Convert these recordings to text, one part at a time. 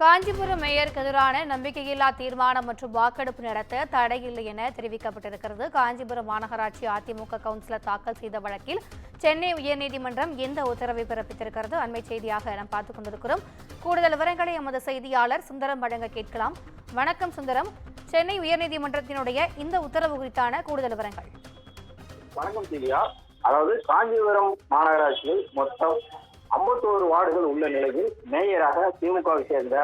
காஞ்சிபுரம் மேயருக்கு எதிரான நம்பிக்கையில்லா தீர்மானம் மற்றும் வாக்கெடுப்பு நடத்த தடையில்லை என தெரிவிக்கப்பட்டிருக்கிறது. காஞ்சிபுரம் மாநகராட்சி அதிமுக கவுன்சிலர் தாக்கல் செய்த வழக்கில் சென்னை உயர்நீதிமன்றம் இந்த உத்தரவை பிறப்பித்திருக்கிறது. அண்மை செய்தியாக நாம் பார்த்துக் கொண்டிருக்கிறோம். கூடுதல் விவரங்களை எமது செய்தியாளர் சுந்தரம் வழங்க கேட்கலாம். வணக்கம் சுந்தரம், சென்னை உயர்நீதிமன்றத்தினுடைய இந்த உத்தரவு குறித்தான கூடுதல் விவரங்கள். வணக்கம் திவ்யா. அதாவது காஞ்சிபுரம் மாநகராட்சியில் மொத்தம் 51 வார்டுகள் உள்ள நிலையில் மேயராக திமுகவை சேர்ந்த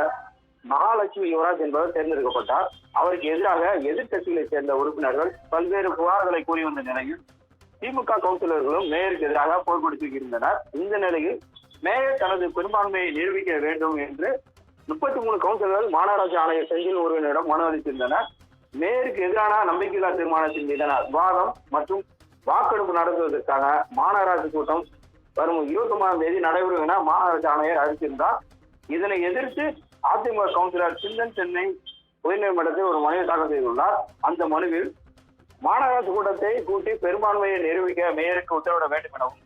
மகாலட்சுமி யுவராஜ் என்பவர் தேர்ந்தெடுக்கப்பட்டார். அவருக்கு எதிராக எதிர்கட்சிகளை சேர்ந்த உறுப்பினர்கள் பல்வேறு புகார்களை கூறி வந்த நிலையில் திமுக கவுன்சிலர்களும் மேயருக்கு எதிராக போர் கொடுத்திருந்தனர். இந்த நிலையில் மேயர் தனது பெரும்பான்மையை நிரூபிக்க வேண்டும் என்று 33 கவுன்சிலர்கள் மாநகராட்சி ஆணையர் செந்தில் முருகனிடம் மனு அளித்திருந்தனர். மேயருக்கு எதிரான நம்பிக்கையில்லா தீர்மானத்தின் மீதான விவாதம் மற்றும் வாக்கெடுப்பு நடத்துவதற்காக மாநகராட்சி கூட்டம் வரும் 29ஆம் தேதி நடைபெறும் என மாநகராட்சி ஆணையர் அறிவித்திருந்தார். இதனை எதிர்த்து அதிமுக கவுன்சிலர் சிந்தன் சென்னை உயர்நீதிமன்றத்தில் ஒரு மனுவை தாக்கல் செய்துள்ளார். அந்த மனுவில் மாநகராட்சி கூட்டத்தை கூட்டி பெரும்பான்மையை நிரூபிக்க மேயருக்கு உத்தரவிட வேண்டும் எனவும்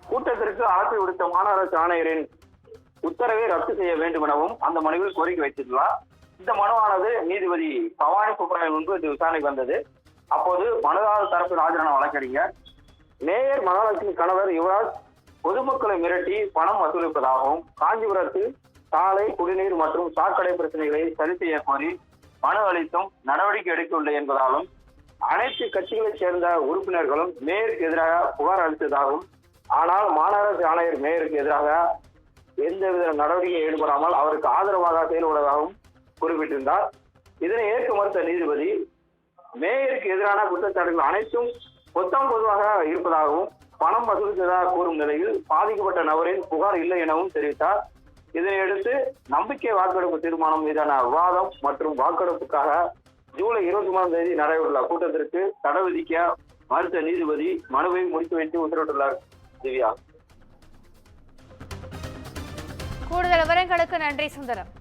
கூட்டத்திற்கு அழைப்பு விடுத்த மாநகராட்சி ஆணையரின் உத்தரவை ரத்து செய்ய வேண்டும் எனவும் அந்த மனுவில் கோரிக்கை வைத்துள்ளார். இந்த மனுவானது நீதிபதி பவானி சுப்ரமணியன் முன்பு இது விசாரணைக்கு வந்தது. அப்போது மனுதாரர் தரப்பில் ஆஜரான வழக்கறிஞர் மேயர் மகாலட்சுமி கணவர் யுவராஜ் பொதுமக்களை மிரட்டி பணம் வசூலிப்பதாகவும் காஞ்சிபுரத்தில் சாலை, குடிநீர் மற்றும் சாக்கடை பிரச்சனைகளை சரி செய்ய கோரி மனு அளித்தும் நடவடிக்கை எடுக்கவில்லை என்பதாலும் அனைத்து கட்சிகளைச் சேர்ந்த உறுப்பினர்களும் மேயருக்கு எதிராக புகார் அளித்ததாகவும், ஆனால் மாநகராட்சி ஆணையர் மேயருக்கு எதிராக எந்தவித நடவடிக்கையை ஈடுபடாமல் அவருக்கு ஆதரவாக செயல்படுவதாகவும் குறிப்பிட்டிருந்தார். இதனை ஏற்க மறுத்த நீதிபதி மேயருக்கு எதிரான குற்றச்சாட்டுகள் அனைத்தும் பொதுவாக இருப்பதாகவும் பணம் வசூலித்ததாக கூறும் நிலையில் பாதிக்கப்பட்ட நபரின் புகார் இல்லை எனவும் தெரிவித்தார். இதனையடுத்து நம்பிக்கை வாக்கெடுப்பு தீர்மானம் மீதான விவாதம் மற்றும் வாக்கெடுப்புக்காக ஜூலை 23ஆம் தேதி நடைபெறவுள்ள கூட்டத்திற்கு தடை விதிக்க மறுத்த நீதிபதி மனுவை முடித்து வைத்து உத்தரவிட்டுள்ளார். திவ்யா, கூடுதல் விவரங்களுக்கு நன்றி சுந்தரம்.